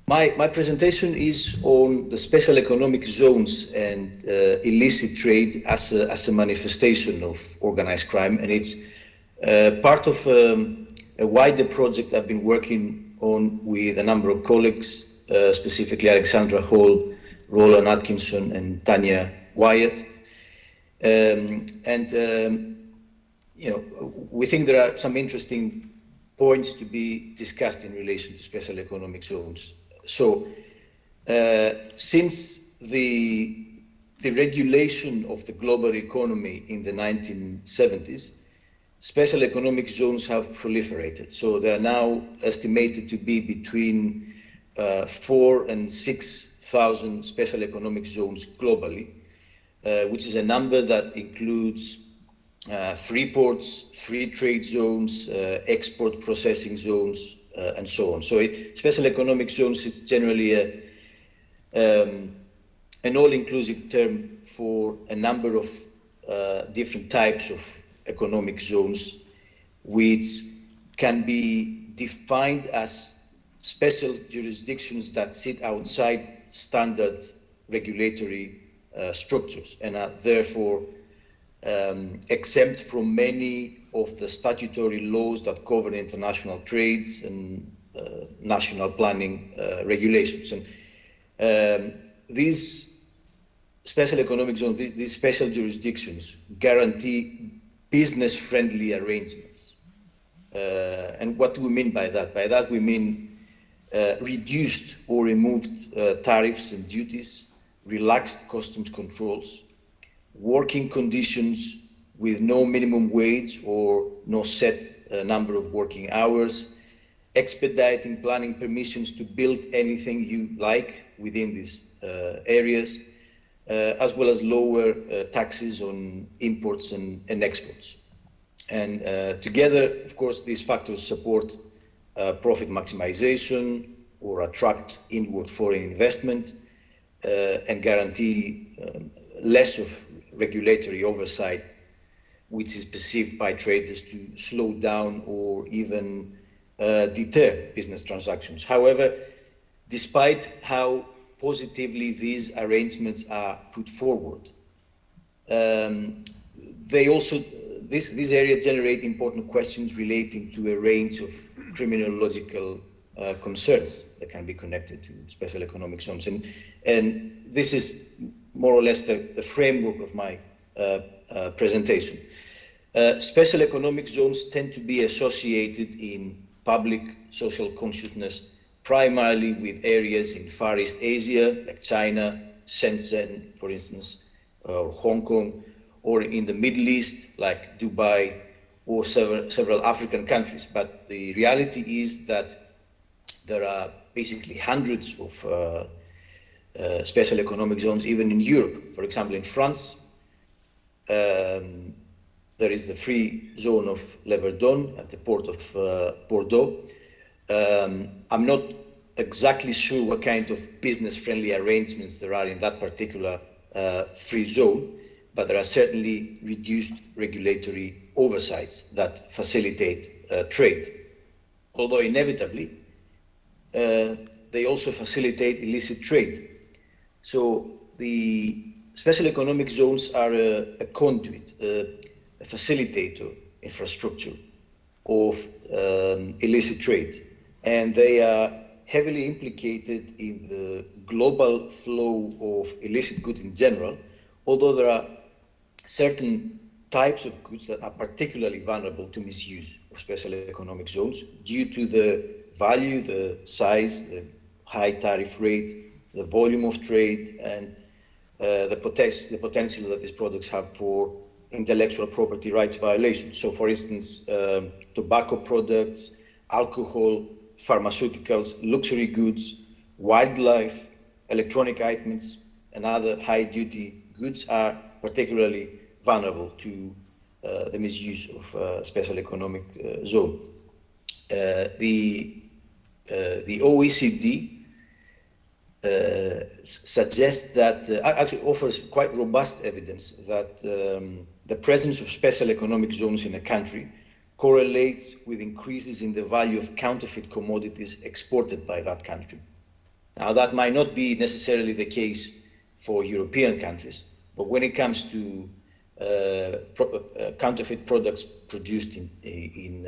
My presentation is on the special economic zones and illicit trade as a manifestation of organized crime, and it's part of a wider project I've been working on with a number of colleagues, specifically Alexandra Hall, Roland Atkinson, and Tanya Wyatt. We think there are some interesting points to be discussed in relation to special economic zones. So, since the regulation of the global economy in the 1970s, special economic zones have proliferated. So they are now estimated to be between 4,000 and 6,000 special economic zones globally, which is a number that includes free ports, free trade zones, export processing zones, and so on. So special economic zones is generally an all-inclusive term for a number of different types of economic zones, which can be defined as special jurisdictions that sit outside standard regulatory structures and are therefore exempt from many of the statutory laws that govern international trades and national planning regulations. And these special economic zones, these special jurisdictions guarantee business-friendly arrangements. And what do we mean by that? By that we mean reduced or removed tariffs and duties, relaxed customs controls, working conditions with no minimum wage or no set number of working hours, expediting planning permissions to build anything you like within these areas, as well as lower taxes on imports and exports. And together, of course, these factors support profit maximization or attract inward foreign investment and guarantee less of regulatory oversight, which is perceived by traders to slow down or even deter business transactions. However, despite how positively these arrangements are put forward, these areas generate important questions relating to a range of criminological concerns that can be connected to special economic zones. And this is more or less the framework of my presentation. Special economic zones tend to be associated in public social consciousness primarily with areas in Far East Asia, like China, Shenzhen, for instance, or Hong Kong, or in the Middle East, like Dubai, or several African countries. But the reality is that there are basically hundreds of special economic zones, even in Europe. For example, in France, there is the free zone of Le Verdon at the port of Bordeaux. I'm not exactly sure what kind of business-friendly arrangements there are in that particular free zone, but there are certainly reduced regulatory oversights that facilitate trade. Although inevitably, they also facilitate illicit trade. So the special economic zones are a conduit, a facilitator infrastructure of illicit trade, and they are heavily implicated in the global flow of illicit goods in general, although there are certain types of goods that are particularly vulnerable to misuse of special economic zones due to the value, the size, the high tariff rate, the volume of trade, and the potential that these products have for intellectual property rights violations. So, for instance, tobacco products, alcohol, pharmaceuticals, luxury goods, wildlife, electronic items, and other high-duty goods are particularly vulnerable to the misuse of special economic zone. The OECD suggests that, actually offers quite robust evidence that the presence of special economic zones in a country correlates with increases in the value of counterfeit commodities exported by that country. Now, that might not be necessarily the case for European countries, but when it comes to counterfeit products produced in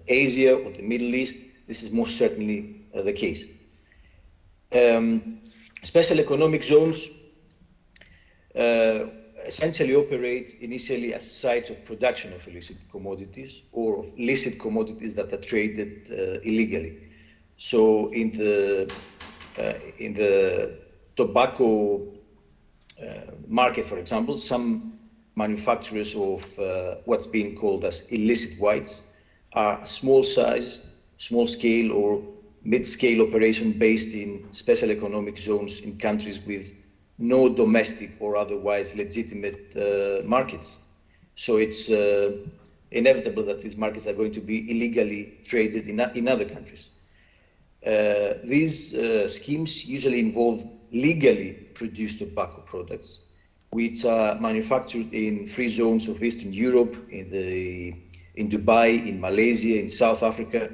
Asia or the Middle East, this is most certainly the case. Special economic zones essentially operate initially as sites of production of illicit commodities or of licit commodities that are traded illegally. So in the tobacco market, for example, some manufacturers of what's being called as illicit whites are small size, small scale or mid-scale operation based in special economic zones in countries with no domestic or otherwise legitimate markets. So it's inevitable that these markets are going to be illegally traded in other countries. These schemes usually involve legally produced tobacco products, which are manufactured in free zones of Eastern Europe, in Dubai, in Malaysia, in South Africa,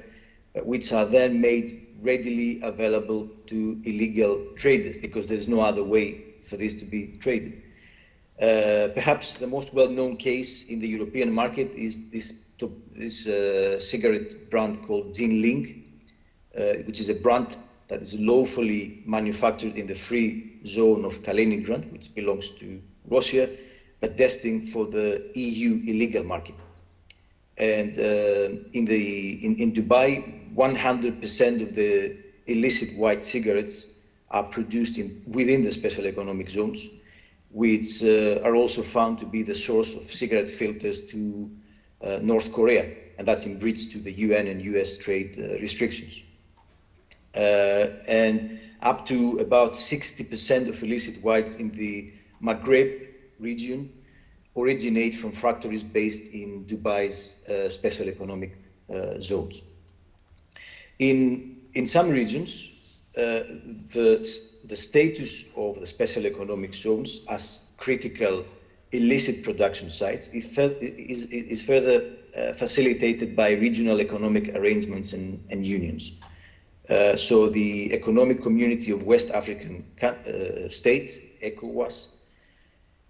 which are then made readily available to illegal traders because there's no other way for this to be traded. Perhaps the most well-known case in the European market is this cigarette brand called Jinling, which is a brand that is lawfully manufactured in the free zone of Kaliningrad, which belongs to Russia, but destined for the EU illegal market. And in Dubai, 100% of the illicit white cigarettes are produced within the special economic zones, which are also found to be the source of cigarette filters to North Korea, and that's in breach to the UN and US trade restrictions. And up to about 60% of illicit whites in the Maghreb region originate from factories based in Dubai's special economic zones. In some regions, the status of the special economic zones as critical illicit production sites is further facilitated by regional economic arrangements and unions. So the Economic Community of West African States, ECOWAS,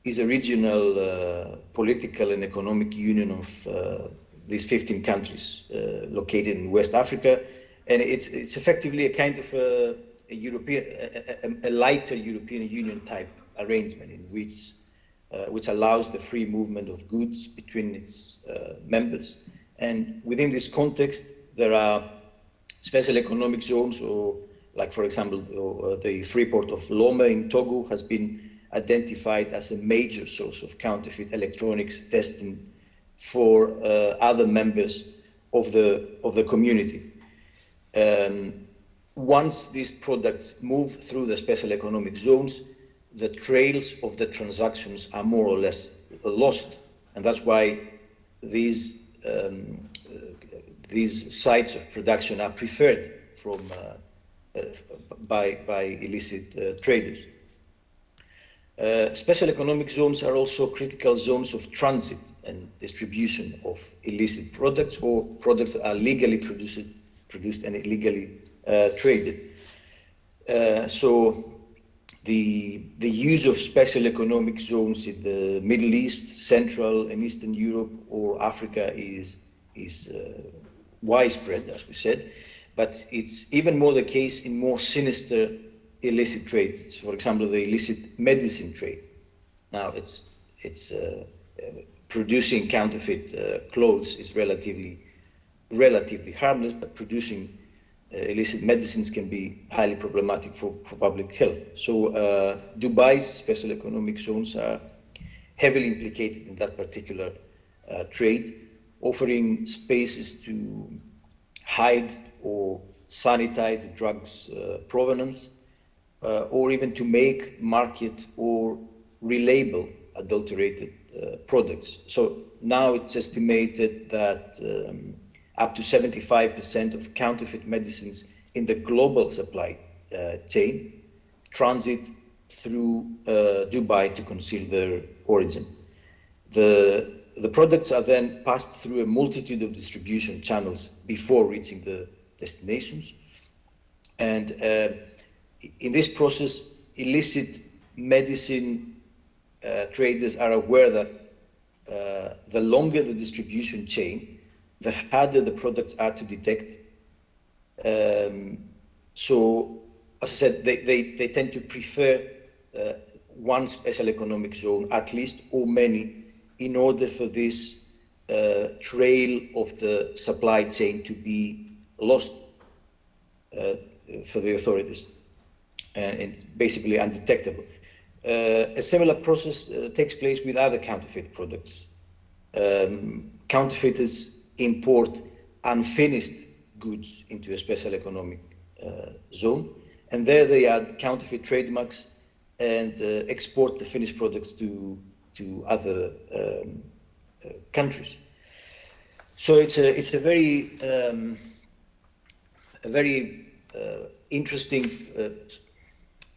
is a regional political and economic union of these 15 countries located in West Africa, and it's effectively a kind of a lighter European Union type arrangement in which allows the free movement of goods between its members. And within this context, there are special economic zones, or like, for example, the free port of Lome in Togo has been identified as a major source of counterfeit electronics destined for other members of the community. Once these products move through the special economic zones, the trails of the transactions are more or less lost, and that's why these sites of production are preferred by illicit traders. Special economic zones are also critical zones of transit and distribution of illicit products or products that are legally produced and illegally traded. So the use of special economic zones in the Middle East, Central and Eastern Europe or Africa is widespread, as we said, but it's even more the case in more sinister illicit trades. For example, the illicit medicine trade. Now, it's producing counterfeit clothes is relatively harmless, but producing illicit medicines can be highly problematic for public health. So Dubai's special economic zones are heavily implicated in that particular trade, offering spaces to hide or sanitize the drugs' provenance, or even to make, market, or relabel adulterated products. So now it's estimated that up to 75% of counterfeit medicines in the global supply chain transit through Dubai to conceal their origin. The The products are then passed through a multitude of distribution channels before reaching the destinations. And in this process, illicit medicine traders are aware that the longer the distribution chain, the harder the products are to detect. So, as I said, they tend to prefer one special economic zone, at least, or many, in order for this trail of the supply chain to be lost for the authorities, and it's basically undetectable. A similar process takes place with other counterfeit products. Counterfeiters import unfinished goods into a special economic zone, and there they add counterfeit trademarks and export the finished products to other countries. So it's a very interesting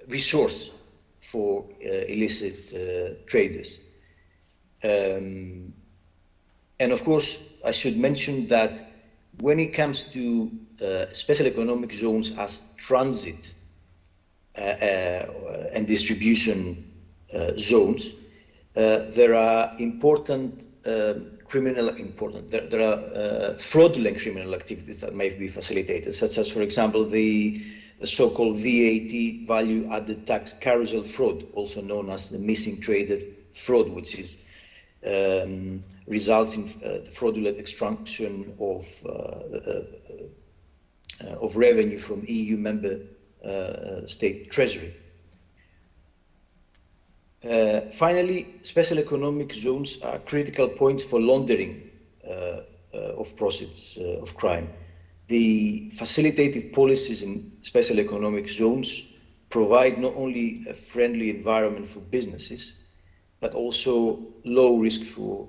resource for illicit traders. And of course, I should mention that when it comes to special economic zones as transit and distribution zones, there are there are fraudulent criminal activities that may be facilitated, such as, for example, the so-called VAT, value-added tax carousel fraud, also known as the missing trader fraud, which is results in the fraudulent extraction of revenue from EU member state treasury. Finally, special economic zones are critical points for laundering of proceeds of crime. The facilitative policies in special economic zones provide not only a friendly environment for businesses, but also low risk for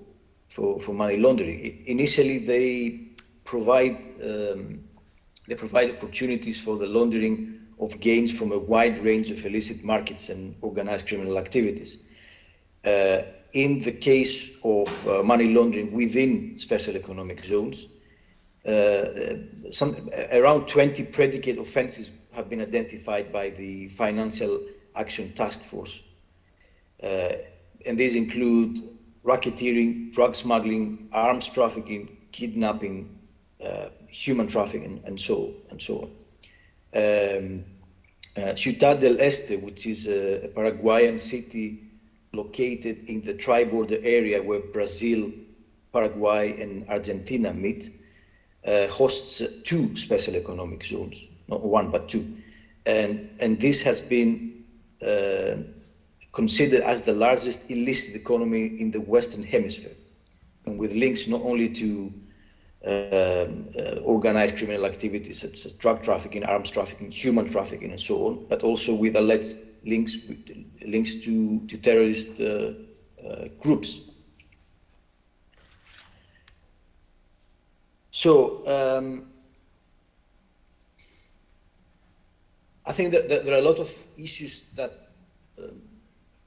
money laundering. Initially, they provide opportunities for the laundering of gains from a wide range of illicit markets and organized criminal activities. In the case of money laundering within special economic zones, around 20 predicate offenses have been identified by the Financial Action Task Force. And these include racketeering, drug smuggling, arms trafficking, kidnapping, human trafficking, and so on. Ciudad del Este, which is a Paraguayan city located in the tri-border area where Brazil, Paraguay, and Argentina meet, hosts 2 special economic zones, not 1 but 2, and this has been considered as the largest illicit economy in the Western Hemisphere, and with links not only to organized criminal activities such as drug trafficking, arms trafficking, human trafficking, and so on, but also with alleged links to terrorist groups. So I think that there are a lot of issues that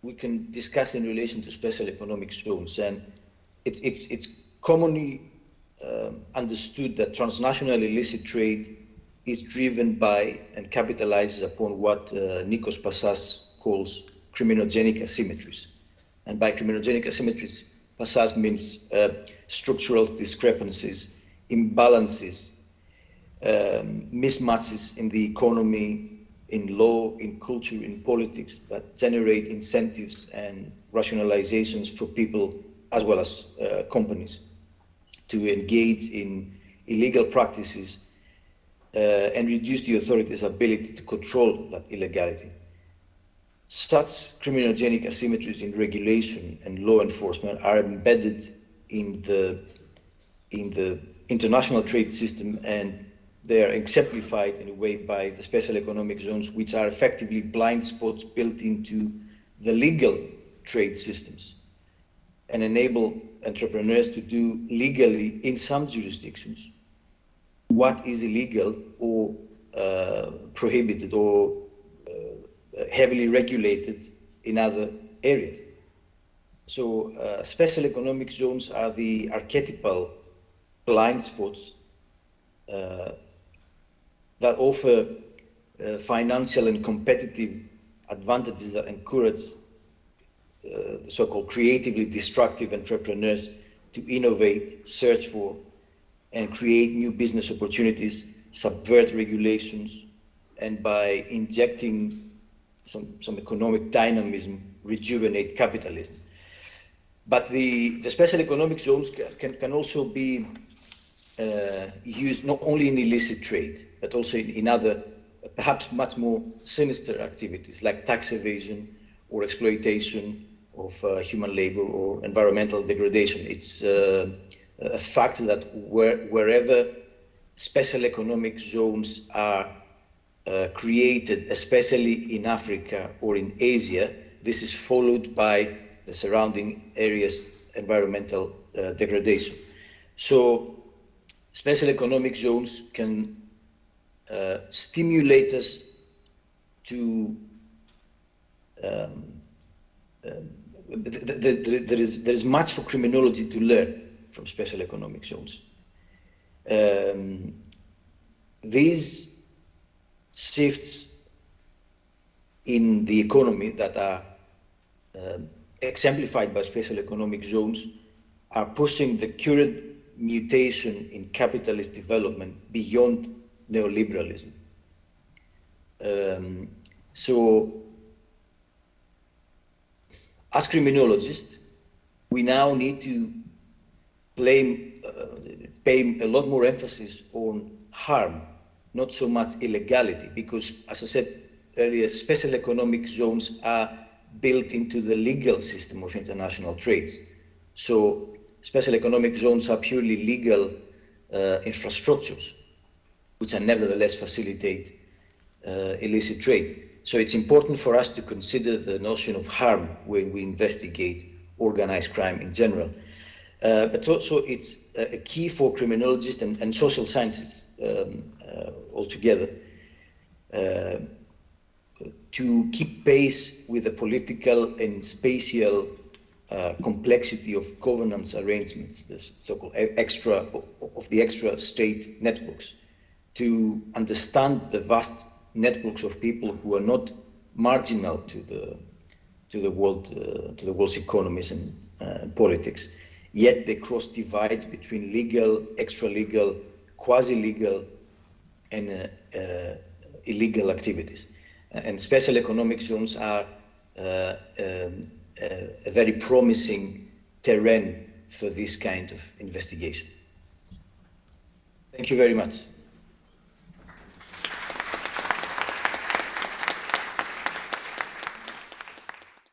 we can discuss in relation to special economic zones, and it's commonly understood that transnational illicit trade is driven by and capitalizes upon what Nikos Passas calls criminogenic asymmetries. And by criminogenic asymmetries, Passas means structural discrepancies, imbalances, mismatches in the economy, in law, in culture, in politics that generate incentives and rationalizations for people as well as companies to engage in illegal practices and reduce the authorities' ability to control that illegality. Such criminogenic asymmetries in regulation and law enforcement are embedded in the international trade system, and they are exemplified in a way by the special economic zones, which are effectively blind spots built into the legal trade systems and enable entrepreneurs to do legally in some jurisdictions what is illegal or prohibited or heavily regulated in other areas. special economic zones are the archetypal blind spots that offer financial and competitive advantages that encourage the so-called creatively destructive entrepreneurs to innovate, search for, and create new business opportunities, subvert regulations, and by injecting some economic dynamism, rejuvenate capitalism. But the special economic zones can also be used not only in illicit trade, but also in other, perhaps much more sinister activities like tax evasion or exploitation of human labor or environmental degradation. It's a fact that wherever special economic zones are created, especially in Africa or in Asia, this is followed by the surrounding areas' environmental degradation. So special economic zones can stimulate us to there is much for criminology to learn from special economic zones. These shifts in the economy that are exemplified by special economic zones are pushing the current mutation in capitalist development beyond neoliberalism. So, as criminologists, we now need to pay a lot more emphasis on harm, not so much illegality, because, as I said earlier, special economic zones are built into the legal system of international trades. So special economic zones are purely legal infrastructures, which are nevertheless facilitate illicit trade. So it's important for us to consider the notion of harm when we investigate organized crime in general. But also it's a key for criminologists and social sciences altogether to keep pace with the political and spatial complexity of governance arrangements, the so-called extra state networks, to understand the vast networks of people who are not marginal to the world's economies and politics, yet they cross divides between legal, extra-legal, quasi-legal, and illegal activities. And special economic zones are a very promising terrain for this kind of investigation. Thank you very much.